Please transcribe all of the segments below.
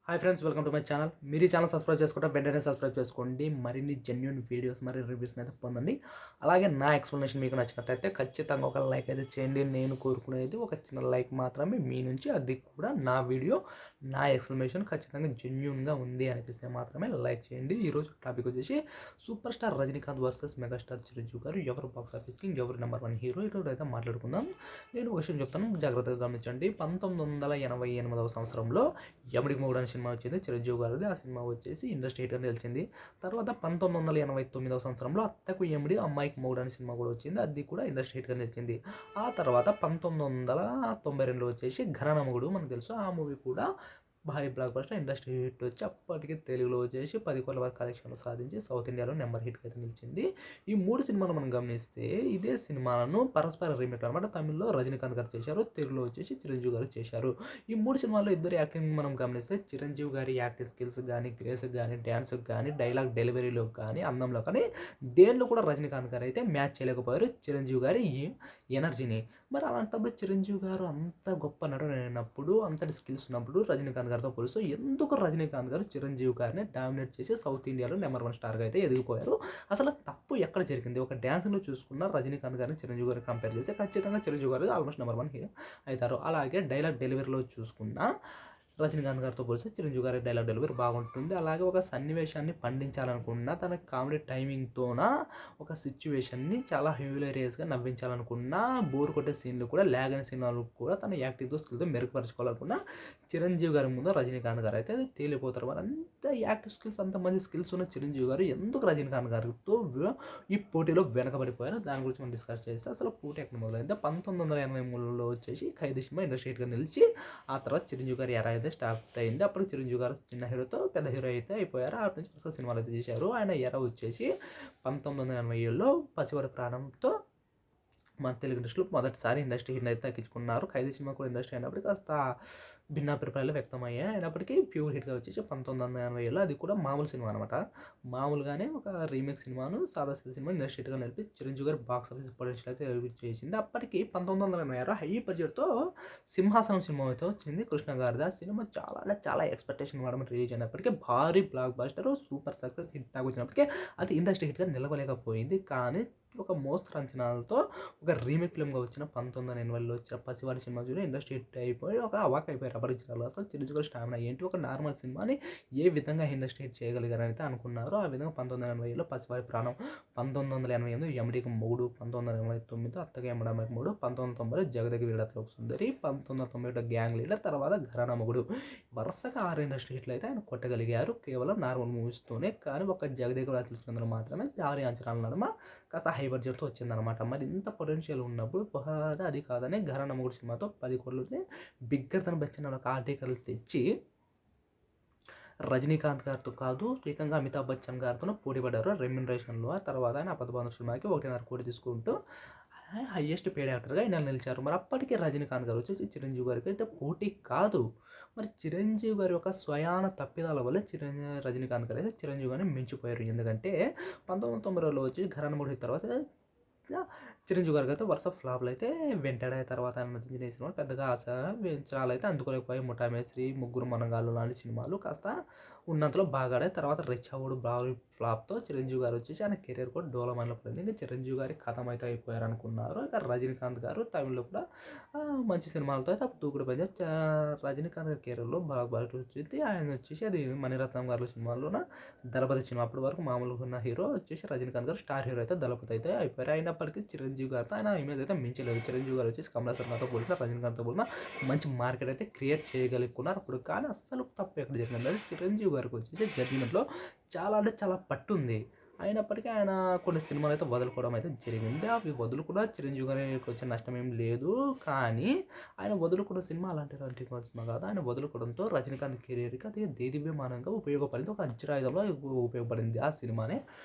Hi friends, welcome to my channel. మీరు ఈ channel subscribe చేసుకుంటే వెంటనే సబ్స్క్రైబ్ చేసుకోండి. మరిన్ని జెన్యూన్ వీడియోస్ మరియు రివ్యూస్ని అయితే పొందండి. అలాగే నా ఎక్స్ప్లెనేషన్ మీకు నచ్చినట్టయితే ఖచ్చితంగా ఒక లైక్ అయితే చేయండి. నేను కోరుకునేది ఒక చిన్న లైక్ మాత్రమే మీ నుంచి. అది కూడా నా వీడియో, నా ఎక్స్ప్లెనేషన్ ఖచ్చితంగా జెన్యూన్గా ఉంది అనిపిస్తే మాత్రమే లైక్ చేయండి. ఈరోజు టాపిక్ వచ్చేసి super star Rajinikanth versus megastar Chiranjeevi గారు, ఎవరు బాక్స్ ఆఫీస్ కింగ్, ఎవరు నెంబర్ 1 హీరో, ఈరోజు అయితే మాట్లాడుకుందాం. నేను ఒక విషయం చెప్తాను, జాగ్రత్తగా గమనించండి. 1988వ సంవత్సరంలో యమడికి మొగుడు సినిమా వచ్చింది చిరంజీవి గారిది. ఆ సినిమా వచ్చేసి ఇండస్ట్రీ హిట్ అని తెలిసింది. తర్వాత 1989వ సంవత్సరంలో అత్తకు ఎమిడి అమ్మాయికి మొగుడు అనే సినిమా కూడా వచ్చింది. అది కూడా ఇండస్ట్రీ హిట్ అని తెలిసింది. ఆ తర్వాత 1992లో వచ్చేసి ఘరానా మొగుడు మనకు తెలుసు. ఆ మూవీ కూడా భారీ బ్లాక్ బస్టర్ ఇండస్ట్రీ హిట్ వచ్చి అప్పటికి తెలుగులో వచ్చేసి 10 కోట్ల వరకు కలెక్షన్లు సాధించి సౌత్ ఇండియాలో నెంబర్ హిట్ అయితే నిలిచింది. ఈ 3 సినిమాలు మనం గమనిస్తే ఇదే సినిమాలను పరస్పర రీమేక్ అనమాట. తమిళ్లో రజనీకాంత్ గారు చేశారు, తెలుగులో వచ్చేసి చిరంజీవి గారు చేశారు. ఈ 3 సినిమాల్లో ఇద్దరు యాక్టింగ్ మనం గమనిస్తే చిరంజీవి గారి యాక్టింగ్ స్కిల్స్ కానీ, గ్రేస్ కానీ, డ్యాన్స్కి కానీ, డైలాగ్ డెలివరీలో కానీ, అందంలో కానీ దేనిలో కూడా రజనీకాంత్ గారు అయితే మ్యాచ్ చేయలేకపోయారు చిరంజీవి గారి ఈ ఎనర్జీని. మరి అలాంటప్పుడు చిరంజీవి గారు అంత గొప్ప నటుడు అయినప్పుడు, అంతటి స్కిల్స్ ఉన్నప్పుడు రజనీకాంత్ గారితో పోలిస్తూ ఎందుకు రజనీకాంత్ గారు చిరంజీవి గారిని డామినేట్ చేసి సౌత్ ఇండియాలో నెంబర్ 1 స్టార్గా అయితే ఎదిగిపోయారు? అసలు తప్పు ఎక్కడ జరిగింది? ఒక డ్యాన్స్లో చూసుకున్న రజనీకాంత్ గారిని చిరంజీవి గారిని కంపేర్ చేస్తే ఖచ్చితంగా చిరంజీవి గారు ఆల్మోస్ట్ నెంబర్ 1 హీరో అవుతారు. అలాగే డైలాగ్ డెలివరీలో చూసుకున్న రజనీకాంత్ గారితో పోలిస్తే చిరంజీవి గారి డైలాగ్ డెలివరీ బాగుంటుంది. అలాగే ఒక సన్నివేశాన్ని పండించాలనుకున్నా తన కామెడీ టైమింగ్తోన ఒక సిచ్యువేషన్ని చాలా హ్యూలేరియస్గా నవ్వించాలనుకున్నా, బోర్ కొట్టే సీన్లు కూడా, ల్యాగ్ అయిన సినిమాలు కూడా తన యాక్టింగ్తో స్కిల్తో మెరుగుపరచుకోవాలనుకున్నా చిరంజీవి గారి ముందు రజనీకాంత్ గారు అయితే తేలిపోతారు. మరి అంత యాక్టివ్ స్కిల్స్, అంత మంచి స్కిల్స్ ఉన్న చిరంజీవి గారు ఎందుకు రజనీకాంత్ గారితో ఈ పోటీలో వెనకబడిపోయారు? దాని గురించి మనం డిస్కస్ చేస్తే అసలు పోటీ ఎక్కడ మొదలైంది? 1983లో వచ్చేసి ఖైదీ సినిమా ఇండస్ట్రీ హిట్గా నిలిచి ఆ తర్వాత చిరంజీవి గారి ఎరా అయితే స్టార్ట్ అయింది. అప్పుడు చిరంజీవి గారు చిన్న హీరోతో పెద్ద హీరో అయితే అయిపోయారు. అటు నుంచి వరుసగా సినిమాలు అయితే చేశారు. ఆయన ఎరా వచ్చేసి 1987లో పసివాడి ప్రాణంతో మన తెలుగు ఇండస్ట్రీలో మొదటిసారి ఇండస్ట్రీ హిట్ అయితే దక్కించుకున్నారు. ఖైదీ సినిమా కూడా ఇండస్ట్రీ అయినప్పుడు కాస్త భిన్నాభిప్రాయాలు వ్యక్తమయ్యాయి. అయినప్పటికీ ప్యూర్ హిట్గా వచ్చేసి 1987లో అది కూడా మామూలు సినిమా అనమాట. మామూలుగానే ఒక రీమేక్ సినిమాను సాదా సినిమా ఇండస్ట్రీ హిట్గా నిలిపి చిరంజీవి గారు బాక్స్ ఆఫీస్ పొటెన్షియల్ అయితే చేసింది. అప్పటికి 1986 హై బడ్జెట్తో సింహాసనం సినిమా అయితే వచ్చింది కృష్ణ గారిది. ఆ సినిమా చాలా అంటే చాలా ఎక్స్పెక్టేషన్ వాడమని రిలీజ్ అయినప్పటికీ భారీ block buster, super success hit talk వచ్చినప్పటికీ అది ఇండస్ట్రీ హిట్గా నిలవలేకపోయింది. కానీ ఒక మోస్తరు అంచనాలతో ఒక రీమేక్ ఫిల్మ్గా వచ్చిన 1980లో వచ్చిన పసివాడి సినిమా చూసి ఇండస్ట్రీ హిట్ అయిపోయి ఒక అవాక్ అయిపోయారు అపరిచితులు. అసలు చిరంజీవి గారి స్టామినా ఏంటి, ఒక నార్మల్ సినిమాని ఏ విధంగా ఇండస్ట్రీ హిట్ చేయగలిగారని అయితే అనుకున్నారు. ఆ విధంగా 1980లో పసివాడి ప్రాణం, 1988 ఎమిడికి మొగుడు, 1989 అత్తగా ఎమ్మడానికి మొగుడు, 1990 జగదగి వీరతలోక సుందరి, 1991 గ్యాంగ్ లీడర్, తర్వాత ఘరానా మొగుడు, వరుసగా 6 ఇండస్ట్రీ హిట్లు అయితే ఆయన కొట్టగలిగారు కేవలం నార్మల్ మూవీస్తోనే. కానీ ఒక జగదేక వీరతలోక సుందరి మాత్రమే భారీ అంచనాల నడుమ కాస్త హై బడ్జెట్తో వచ్చిందనమాట. మరి ఇంత పొటెన్షియల్ ఉన్నప్పుడు అది కాదని ఘరానా మొగుడు సినిమాతో 10 కోట్లని బిగ్గర్ తన బచ్చన్ ఒక ఆర్టికల్ తెచ్చి రజనీకాంత్ గారితో కాదు, ఏకంగా అమితాబ్ బచ్చన్ గారితో పోటీ పడ్డారు రెమ్యునరేషన్లో. ఆ తర్వాత ఆయన అబద్ధ సినిమాకి 1.5 కోటి తీసుకుంటూ హైయెస్ట్ పేడ్ యాక్టర్గా ఆయన నిలిచారు. మరి అప్పటికే రజనీకాంత్ గారు వచ్చేసి చిరంజీవి గారికి అయితే పోటీ కాదు. మరి చిరంజీవి గారి యొక్క స్వయాన తప్పిదాల వల్ల రజనీకాంత్ గారు అయితే చిరంజీవి గారిని మించిపోయారు. ఎందుకంటే 1990లో వచ్చి ఘరానా మొగుడు తర్వాత చిరంజీవి గారికి అయితే వరుస ఫ్లాప్లు అయితే వెంటాడే. తర్వాత ఆయన నటించిన ఈ సినిమాలు పెద్దగా అంచనాలు అయితే అందుకోలేకపోయాయి. ముఠా మేస్త్రి, ముగ్గురు మనగాళ్ళు లాంటి సినిమాలు కాస్త ఉన్నంతలో బాగా ఆడాయి. తర్వాత రిచ్ అవుడు భారీ ఫ్లాప్తో చిరంజీవి గారు వచ్చేసి ఆయన కెరీర్ కూడా డోలమాన్లో పడింది. ఇంకా చిరంజీవి గారి కథం అయితే అయిపోయారు అనుకున్నారు. ఇంకా రజనీకాంత్ గారు తమిళ్లో కూడా మంచి సినిమాలతో అయితే దూకుడు పడింది. రజనీకాంత్ గారి కెరీర్లో బాగా వచ్చింది. ఆయన వచ్చేసి అది మణిరత్నం గారి సినిమాలోన దళపతి సినిమా. అప్పటి వరకు మామూలుగా ఉన్న హీరో వచ్చేసి రజనీకాంత్ గారు స్టార్ హీరో అయితే దళపతి అయితే అయిపోయారు. అయినప్పటికీ చిరంజీవి గారితో ఆయన ఇమేజ్ అయితే మించలేదు. చిరంజీవి గారు వచ్చేసి కమల్ హాసన్ గారితో పోలిసిన, రజనీకాంత్తో పోలిన మంచి మార్కెట్ అయితే క్రియేట్ చేయగలుగుతున్నారు అప్పుడు. కానీ అస్సలు తప్పు ఎక్కడ జరిగిందంటే చిరంజీవి గారికి వచ్చేసి జడ్జిమెంట్లో చాలా అంటే చాలా పట్టు ఉంది. అయినప్పటికీ ఆయన కొన్ని సినిమాలు అయితే వదులుకోవడం అయితే జరిగింది. అవి వదులుకున్న చిరంజీవి గారికి వచ్చే నష్టం ఏం లేదు. కానీ ఆయన వదులుకున్న సినిమా అలాంటి సినిమా కాదు. ఆయన వదులుకోవడంతో రజనీకాంత్ కెరీర్కి అది దేదీప్యమానంగా ఉపయోగపడింది, ఒక అజ్రాయుధంలో ఉపయోగపడింది. ఆ సినిమానే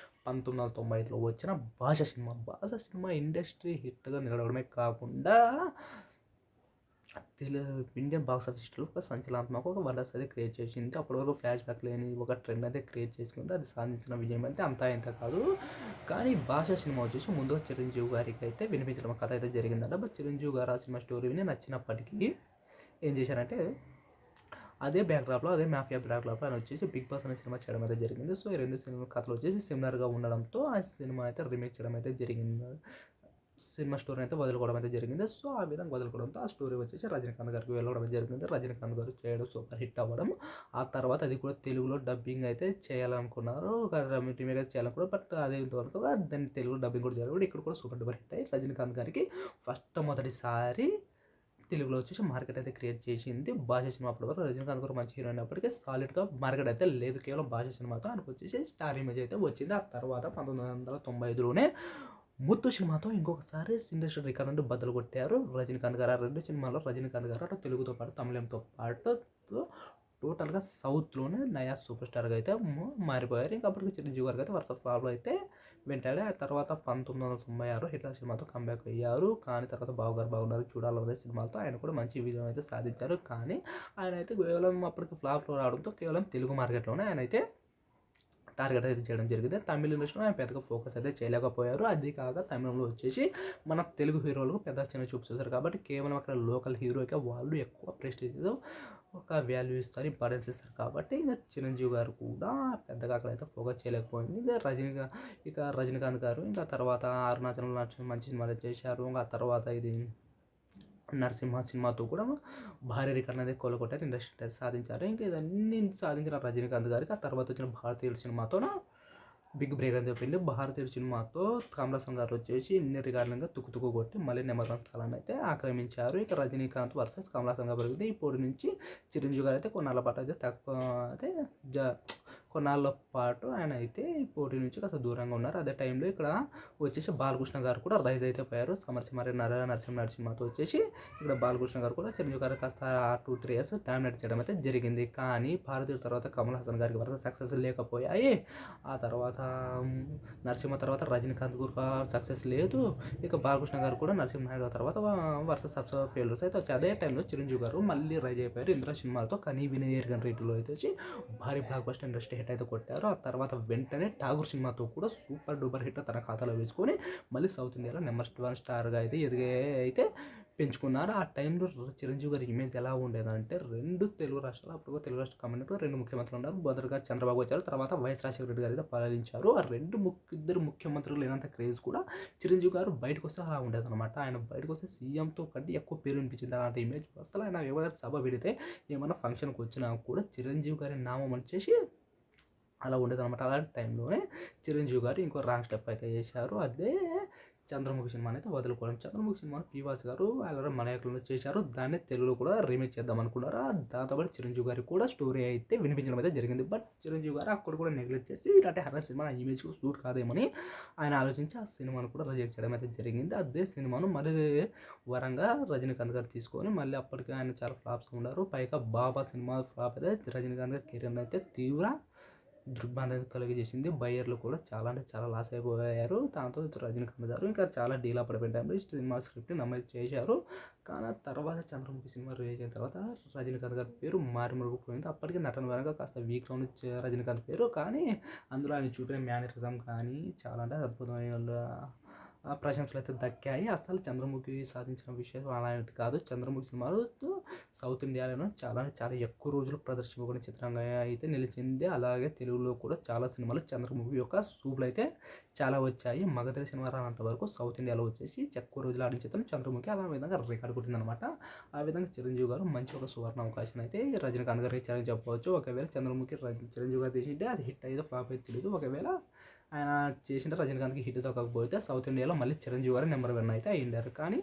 1995లో వచ్చిన భాష సినిమా. భాష సినిమా ఇండస్ట్రీ హిట్గా నిలవడమే కాకుండా ఇండియన్ బాక్స్ ఆఫీస్లో ఒక సంచలనాత్మక ఒక వండర్స్ అయితే క్రియేట్ చేసింది. అప్పటి వరకు ఫ్లాష్ బ్యాక్ లేని ఒక ట్రెండ్ అయితే క్రియేట్ చేసుకుంది. అది సాధించిన విజయం అయితే అంతా ఇంత కాదు. కానీ భాష సినిమా వచ్చేసి ముందుగా చిరంజీవి గారికి అయితే వినిపించడం కథ అయితే జరిగిందంట. బట్ చిరంజీవి గారు ఆ సినిమా స్టోరీ విని నచ్చినప్పటికీ ఏం చేశారంటే అదే బ్యాక్‌డ్రాప్‌లో అదే మాఫియా బ్యాక్‌డ్రాప్‌లో ఆయన వచ్చేసి 'బిగ్ బాస్' అనే సినిమా చేయడం అయితే జరిగింది. సో, ఈ 2 సినిమా కథలు వచ్చేసి సిమిలర్‌గా ఉండడంతో ఆ సినిమా అయితే రీమేక్ చేయడం అయితే జరిగింది. సినిమా స్టోరీని అయితే వదులుకోవడం అయితే జరిగింది. సో, ఆ విధంగా వదులుకోవడంతో ఆ స్టోరీ వచ్చేసి రజనీకాంత్ గారికి వెళ్ళడం జరిగింది. రజనీకాంత్ గారు చేయడం సూపర్ హిట్ అవ్వడం. ఆ తర్వాత అది కూడా తెలుగులో డబ్బింగ్ అయితే చేయాలనుకున్నారు. రీమేక్ అయితే చేయాలనుకున్నారు. బట్ అది ఇంతవరకు దాన్ని తెలుగులో డబ్బింగ్ కూడా చేయాలి. ఇక్కడ కూడా సూపర్ డూపర్ హిట్ అయ్యి రజనీకాంత్ గారికి మొదటిసారి తెలుగులో వచ్చేసి మార్కెట్ అయితే క్రియేట్ చేసింది. 'భాష' సినిమా అప్పటి వరకు రజనీకాంత్ గారు మంచి హీరో అయినప్పటికీ సాలిడ్‌గా మార్కెట్ అయితే లేదు. కేవలం 'భాష' సినిమాతో ఆయనకు వచ్చేసి స్టార్ ఇమేజ్ అయితే వచ్చింది. ఆ తర్వాత 1995లోనే 'ముత్తు' సినిమాతో ఇంకొకసారి ఇండస్ట్రీ రికార్డును బద్దలు కొట్టారు రజనీకాంత్ గారు. ఆ 2 సినిమాల్లో రజనీకాంత్ గారు అటు తెలుగుతో పాటు తమిళంతో పాటు టోటల్‌గా సౌత్‌లోనే నయా సూపర్ స్టార్‌గా అయితే మారిపోయారు. ఇంక అప్పటికి చిరంజీవి గారికి అయితే వరుస ఫ్లాప్‌లు అయితే వెంటాడాయి. ఆ తర్వాత 1996 హిట్లర్ సినిమాతో కంబ్యాక్ అయ్యారు. కానీ తర్వాత 'బావగారు బాగున్నారు చూడాలనే' సినిమాతో ఆయన కూడా మంచి విజయం అయితే సాధించారు. కానీ ఆయనైతే కేవలం అప్పటికి ఫ్లాప్‌లు రావడంతో కేవలం తెలుగు మార్కెట్‌లోనే ఆయనైతే టార్గెట్ అయితే చేయడం జరిగింది. తమిళ్ ఇండస్ట్రీలో ఆయన పెద్దగా ఫోకస్ అయితే చేయలేకపోయారు. అది కాక తమిళంలో వచ్చేసి మన తెలుగు హీరోలకు పెద్ద చిన్న చూపు చూసారు కాబట్టి కేవలం అక్కడ లోకల్ హీరోకే వాళ్ళు ఎక్కువ ప్రెస్టీజ్ ఒక వాల్యూ ఇస్తారు, ఇంపార్టెన్స్ ఇస్తారు కాబట్టి ఇంకా చిరంజీవి గారు కూడా పెద్దగా అక్కడైతే ఫోకస్ చేయలేకపోయింది. ఇక రజనీకాంత్ గారు ఇంకా తర్వాత 'అరుణాచలం' మంచి సినిమాలు చేశారు. ఇంకా తర్వాత ఇది 'నరసింహ' సినిమాతో కూడా భారీ రికార్డ్ అనేది కొల్లగొట్టారు. ఇండస్ట్రీ సాధించారు. ఇంకా ఇదన్నీ సాధించిన రజనీకాంత్ గారికి ఆ తర్వాత వచ్చిన 'భారతీయుడు' సినిమాతో బిగ్ బ్రేక్ అని చెప్పింది. 'భారతీయుడు' సినిమాతో కమల్ హాసన్ గారు వచ్చేసి ఇన్ని రికార్డులుగా తుక్కు కొట్టి మళ్ళీ నెంబర్ 1 స్థానాన్ని అయితే ఆక్రమించారు. ఇక రజనీకాంత్ వర్సెస్ కమల్ హాసన్ గారు పెరిగింది. ఈ పోటీ నుంచి చిరంజీవి గారు అయితే కొన్నాళ్ళ పాటు అయితే తక్కువ అయితే కొన్నాళ్ళ పాటు ఆయన అయితే ఈ పోటీ నుంచి కాస్త దూరంగా ఉన్నారు. అదే టైంలో ఇక్కడ వచ్చేసి బాలకృష్ణ గారు కూడా రైజ్ అయితే పోయారు. సమరసింహారెడ్డి నరసింహారెడ్డి సినిమాతో వచ్చేసి ఇక్కడ బాలకృష్ణ గారు కూడా చిరంజీవి గారు కాస్త 2-3 ఇయర్స్ డామినేట్ చేయడం అయితే జరిగింది. కానీ భారతీయుడు తర్వాత కమల్ హాసన్ గారికి వరకు సక్సెస్ లేకపోయాయి. ఆ తర్వాత నరసింహ తర్వాత రజనీకాంత్ కూడా సక్సెస్ లేదు. ఇక బాలకృష్ణ గారు కూడా నరసింహారెడ్డి తర్వాత వరుస ఫెయిల్యూర్స్ అయితే వచ్చాయి. అదే టైంలో చిరంజీవి గారు మళ్ళీ రైజ్ అయిపోయారు. ఇంద్ర సినిమాతో కనీ వినయ్ ఎరుగని రీతిలో అయితే వచ్చి భారీ బ్లాక్ బస్టర్ ఇండస్ట్రీ హిట్ అయితే కొట్టారు. ఆ తర్వాత వెంటనే 'ఠాగూర్' సినిమాతో కూడా సూపర్ డూపర్ హిట్ తన ఖాతాలో వేసుకొని మళ్ళీ సౌత్ ఇండియాలో నెంబర్ 1 స్టార్గా అయితే అయితే పెంచుకున్నారు. ఆ టైంలో చిరంజీవి గారి ఇమేజ్ ఎలా ఉండేదంటే 2 తెలుగు రాష్ట్రాలు అప్పుడు తెలుగు రాష్ట్ర కమ్యూనిటీ 2 ముఖ్యమంత్రులు ఉన్నారు. మొదటగా చంద్రబాబు వచ్చారు. తర్వాత వైఎస్ రాజశేఖర రెడ్డి గారు అయితే పాలించారు. ఆ ఇద్దరు ముఖ్యమంత్రులు లేనంత క్రేజ్ కూడా చిరంజీవి గారు బయటకు వస్తే అలా ఉండేదన్నమాట. ఆయన బయటకు వస్తే సీఎంతో కంటే ఎక్కువ పేరు వినిపించింది. అలాంటి ఇమేజ్ అసలు ఆయన ఎవరైనా సభ పెడితే ఏమైనా ఫంక్షన్కి వచ్చినా కూడా చిరంజీవి గారి నామం వచ్చేసి అలా ఉండేదన్నమాట. అలాంటి టైంలోనే చిరంజీవి గారు ఇంకో రాంగ్ స్టెప్ అయితే చేశారు. అదే 'చంద్రముఖి' సినిమాని అయితే వదులుకోవడం. 'చంద్రముఖి' సినిమాని పీవాస్ గారు ఆల్రెడీ మలయాళంలో చేశారు. దాన్ని తెలుగులో కూడా రీమేక్ చేద్దాం అనుకున్నారు. దాంతోపాటు చిరంజీవి గారికి కూడా స్టోరీ అయితే వినిపించడం అయితే జరిగింది. బట్ చిరంజీవి గారు అక్కడ కూడా నెగ్లెక్ట్ చేసి ఇలాంటి హర్రర్ సినిమా నా ఇమేజ్కి సూట్ కాదేమని ఆయన ఆలోచించి ఆ సినిమాను కూడా రిజెక్ట్ చేయడం అయితే జరిగింది. అదే సినిమాను మళ్ళీ వరంగా రజనీకాంత్ గారు తీసుకొని మళ్ళీ అప్పటికి ఆయన చాలా ఫ్లాప్స్ ఉన్నారు. పైగా 'బాబా' సినిమా ఫ్లాప్ అయితే రజనీకాంత్ గారి కెరీర్ని అయితే తీవ్ర దృగ్బాధ కలిగజేసింది. బయ్యర్లు కూడా చాలా అంటే చాలా లాస్ అయిపోయారు. దాంతో రజనీకాంత్ గారు ఇంకా చాలా డీలా పడిపోయిన టైంలో ఈ సినిమా స్క్రిప్ట్ని నమ్మేది చేశారు. కానీ తర్వాత 'చంద్రముఖి' సినిమా రిలీజ్ అయిన తర్వాత రజనీకాంత్ గారి పేరు మారుమరుగుపోయింది. అప్పటికే నటన పరంగా కాస్త వీక్గా ఉంది రజనీకాంత్ పేరు. కానీ అందులో ఆయన చూపిన మేనరిజం కానీ చాలా అంటే అద్భుతమైన ప్రశంసలు అయితే దక్కాయి. అసలు 'చంద్రముఖి' సాధించిన విషయం అలాంటి కాదు. 'చంద్రముఖి' సినిమాలు సౌత్ ఇండియాలోనే చాలా చాలా ఎక్కువ రోజులు ప్రదర్శింపబడిన చిత్రంగా అయితే నిలిచింది. అలాగే తెలుగులో కూడా చాలా సినిమాలు 'చంద్రముఖి' యొక్క సూపులు అయితే చాలా వచ్చాయి. మగధీర సినిమా రానంత వరకు సౌత్ ఇండియాలో వచ్చేసి ఎక్కువ రోజులు ఆడిన చిత్రం 'చంద్రముఖి' అలా విధంగా రికార్డు కొట్టిందనమాట. ఆ విధంగా చిరంజీవి గారు మంచి ఒక సువర్ణ అవకాశం అయితే రజనీకాంత్ గారికి ఇచ్చారని చెప్పవచ్చు. ఒకవేళ 'చంద్రముఖి' చిరంజీవి గారు తీసింటే అది హిట్ అయితే ఫ్లాప్ అయితే తెలియదు. ఒకవేళ ఆయన చేసిన రజనీకాంత్కి హిట్ దొరకకపోతే సౌత్ ఇండియాలో మళ్ళీ చిరంజీవి గారు నెంబర్ 1 అయితే అయ్యిండారు. కానీ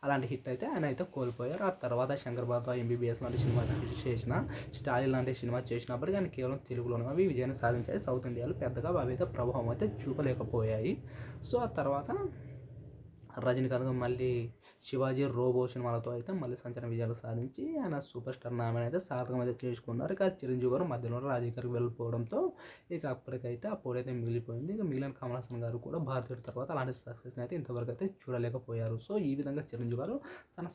అలాంటి హిట్ అయితే ఆయన అయితే కోల్పోయారు. ఆ తర్వాత 'శంకర్బాబు ఎంబీబీఎస్' లాంటి సినిమా చేసిన 'స్టాలిన్' లాంటి సినిమా చేసినప్పటికీ ఆయన కేవలం తెలుగులోనే అవి విజయాన్ని సాధించాయి. సౌత్ ఇండియాలో పెద్దగా అవి అయితే ప్రభావం అయితే చూపలేకపోయాయి. సో ఆ తర్వాత రజనీకాంత్ మళ్ళీ 'శివాజీ', 'రోబో' సినిమాలతో అయితే మళ్ళీ సంచలన విజయాలు సాధించి ఆయన సూపర్ స్టార్ నామాన్ని అయితే సార్థకం అయితే చేసుకున్నారు. ఇక చిరంజీవి గారు మధ్యలో రాజకీయాలకు వెళ్ళిపోవడంతో ఇక అప్పటికైతే ఆ పోటీ అయితే మిగిలిపోయింది. ఇక మిగిలిన కమల్ హాసన్ గారు కూడా 'భారతీయుడు' తర్వాత అలాంటి సక్సెస్ని అయితే ఇంతవరకు అయితే చూడలేకపోయారు. సో ఈ విధంగా చిరంజీవి గారు తన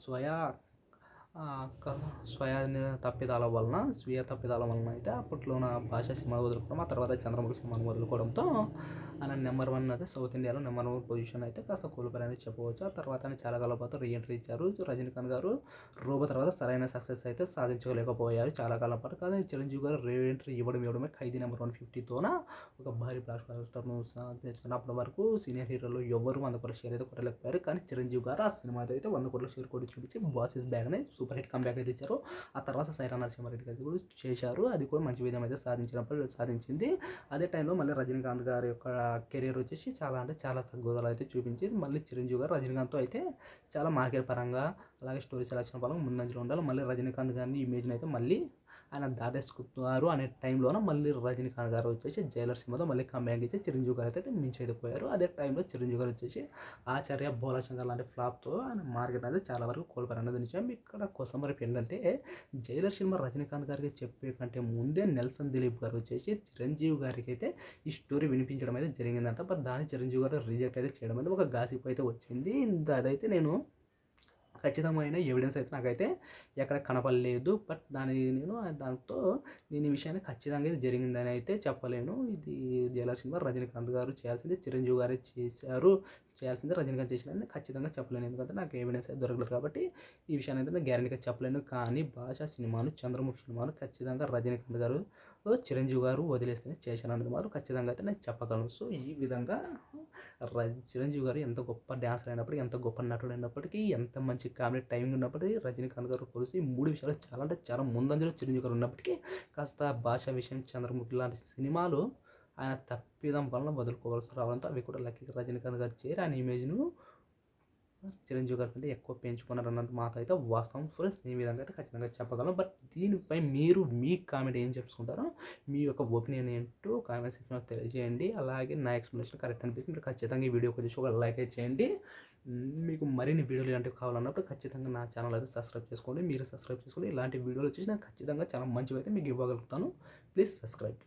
స్వీయ తప్పిదాల వలన అయితే అప్పట్లోన భాష సినిమా వదులుకోవడం, ఆ తర్వాత చంద్రముఖి సినిమాను వదులుకోవడంతో ఆయన నెంబర్ 1 అయితే సౌత్ ఇండియాలో నెంబర్ 1 పొజిషన్ అయితే కాస్త కోల్పోయారని చెప్పవచ్చు. ఆ తర్వాత ఆయన చాలా కాలం పాటు రీఎంట్రీ ఇచ్చారు. రజనీకాంత్ గారు రోబో తర్వాత సరైన సక్సెస్ అయితే సాధించలేకపోయారు చాలా కాలం పాటు. కానీ చిరంజీవి గారు రీఎంట్రీ ఇవ్వడమే ఖైదీ నెంబర్ 150తోన ఒక భారీ బ్లాక్ బస్టర్ను తెచ్చుకుని అప్పటి వరకు సీనియర్ హీరోలు ఎవరు 100 కోట్ల షేర్ అయితే కొట్టలేకపోయారు. కానీ చిరంజీవి గారు ఆ సినిమా అయితే 100 కోట్ల షేర్ కొట్టి చూపించి బాస్ ఇస్ బ్యాక్ అనే సూపర్ హిట్ కంబ్యాక్ అయితే ఇచ్చారు. ఆ తర్వాత సైరా నరసింహారెడ్డి గారు కూడా చేశారు. అది కూడా మంచి విధంగా అయితే సాధించింది. అదే టైంలో మళ్ళీ రజనీకాంత్ గారి యొక్క కెరీర్ వచ్చేసి చాలా అంటే చాలా తగ్గుదల అయితే చూపించింది. మళ్ళీ చిరంజీవి గారు రజనీకాంత్తో అయితే చాలా మార్కెట్ పరంగా అలాగే స్టోరీ సెలక్షన్ పరంగా ముందంజలో ఉండాలి. మళ్ళీ రజనీకాంత్ గారిని ఇమేజ్ని అయితే మళ్ళీ ఆయన దాటేసుకుంటున్నారు అనే టైంలోన మళ్ళీ రజనీకాంత్ గారు వచ్చేసి జైలర్ సినిమాతో మళ్ళీ కంబ్యాక్ ఇచ్చి చిరంజీవి గారు అయితే మించి అయిపోయారు. అదే టైంలో చిరంజీవి గారు వచ్చేసి ఆచార్య బోలాశంకర్ లాంటి ఫ్లాప్తో ఆయన మార్కెట్ అనేది చాలా వరకు కోల్పోయారు అన్నది నిజం. ఇక్కడ కోసం మరి ఏంటంటే జైలర్ సినిమా రజనీకాంత్ గారికి చెప్పే కంటే ముందే నెల్సన్ దిలీప్ గారు వచ్చేసి చిరంజీవి గారికి అయితే ఈ స్టోరీ వినిపించడం అయితే జరిగిందంట. బట్ దాన్ని చిరంజీవి గారు రిజెక్ట్ అయితే చేయడం అయితే ఒక గాసిప్ అయితే వచ్చింది. అదైతే నేను ఖచ్చితమైన ఎవిడెన్స్ అయితే నాకైతే ఎక్కడ కనపడలేదు. బట్ దాంతో నేను ఈ విషయాన్ని ఖచ్చితంగా ఇది జరిగిందని అయితే చెప్పలేను. ఇది జైలర్ సినిమా రజనీకాంత్ గారు చేయాల్సింది చిరంజీవి గారే చేయాల్సింది రజనీకాంత్ చేసినని ఖచ్చితంగా చెప్పలేను. ఎందుకంటే నాకు ఎవిడెన్స్ అయితే దొరకలేదు కాబట్టి ఈ విషయాన్ని అయితే నేను గ్యారెంటీగా చెప్పలేను. కానీ భాషా సినిమాను చంద్రముఖి సినిమాను ఖచ్చితంగా రజనీకాంత్ గారు చిరంజీవి గారు వదిలేస్తేనే చేశానన్నది మాత్రం ఖచ్చితంగా అయితే నేను చెప్పగలను. సో ఈ విధంగా చిరంజీవి గారు ఎంత గొప్ప డ్యాన్సర్ అయినప్పటికీ, ఎంత గొప్ప నటుడు అయినప్పటికీ, ఎంత మంచి కామెడీ టైమింగ్ ఉన్నప్పటికీ రజనీకాంత్ గారు కలిసి 3 విషయాలు చాలా అంటే చాలా ముందంజలో చిరంజీవి గారు ఉన్నప్పటికీ కాస్త భాష విషయం చంద్రముఖి లాంటి సినిమాలు ఆయన తప్పిదం వలన వదులుకోవాల్సి రావడంతో అవి కూడా లక్కీగా రజనీకాంత్ గారు చేరి ఆయన ఇమేజ్ను చిరంజీవి గారి కంటే ఎక్కువ పెంచుకున్నారు అన్నది మాట అయితే వాస్తవం ఫ్రెండ్స్. ఈ విధంగా అయితే ఖచ్చితంగా చెప్పగలను. బట్ దీనిపై మీరు మీ కామెంట్ ఏం చెప్పుకుంటారో, మీ యొక్క ఒపీనియన్ ఏంటో కామెంట్ సెక్షన్లో తెలియజేయండి. అలాగే నా ఎక్స్ప్లెనేషన్ కరెక్ట్ అనిపిస్తుంది మీరు ఖచ్చితంగా ఈ వీడియోకి వచ్చేసి ఒక లైక్ అయితే చేయండి. మీకు మరిన్ని వీడియోలు ఇలాంటివి కావాలన్నప్పుడు ఖచ్చితంగా నా ఛానల్ అయితే సబ్స్క్రైబ్ చేసుకోండి. మీరు సబ్స్క్రైబ్ చేసుకోండి. ఇలాంటి వీడియోలు వచ్చేసి నేను ఖచ్చితంగా చాలా మంచివి అయితే మీకు ఇవ్వగలుగుతాను. Please subscribe.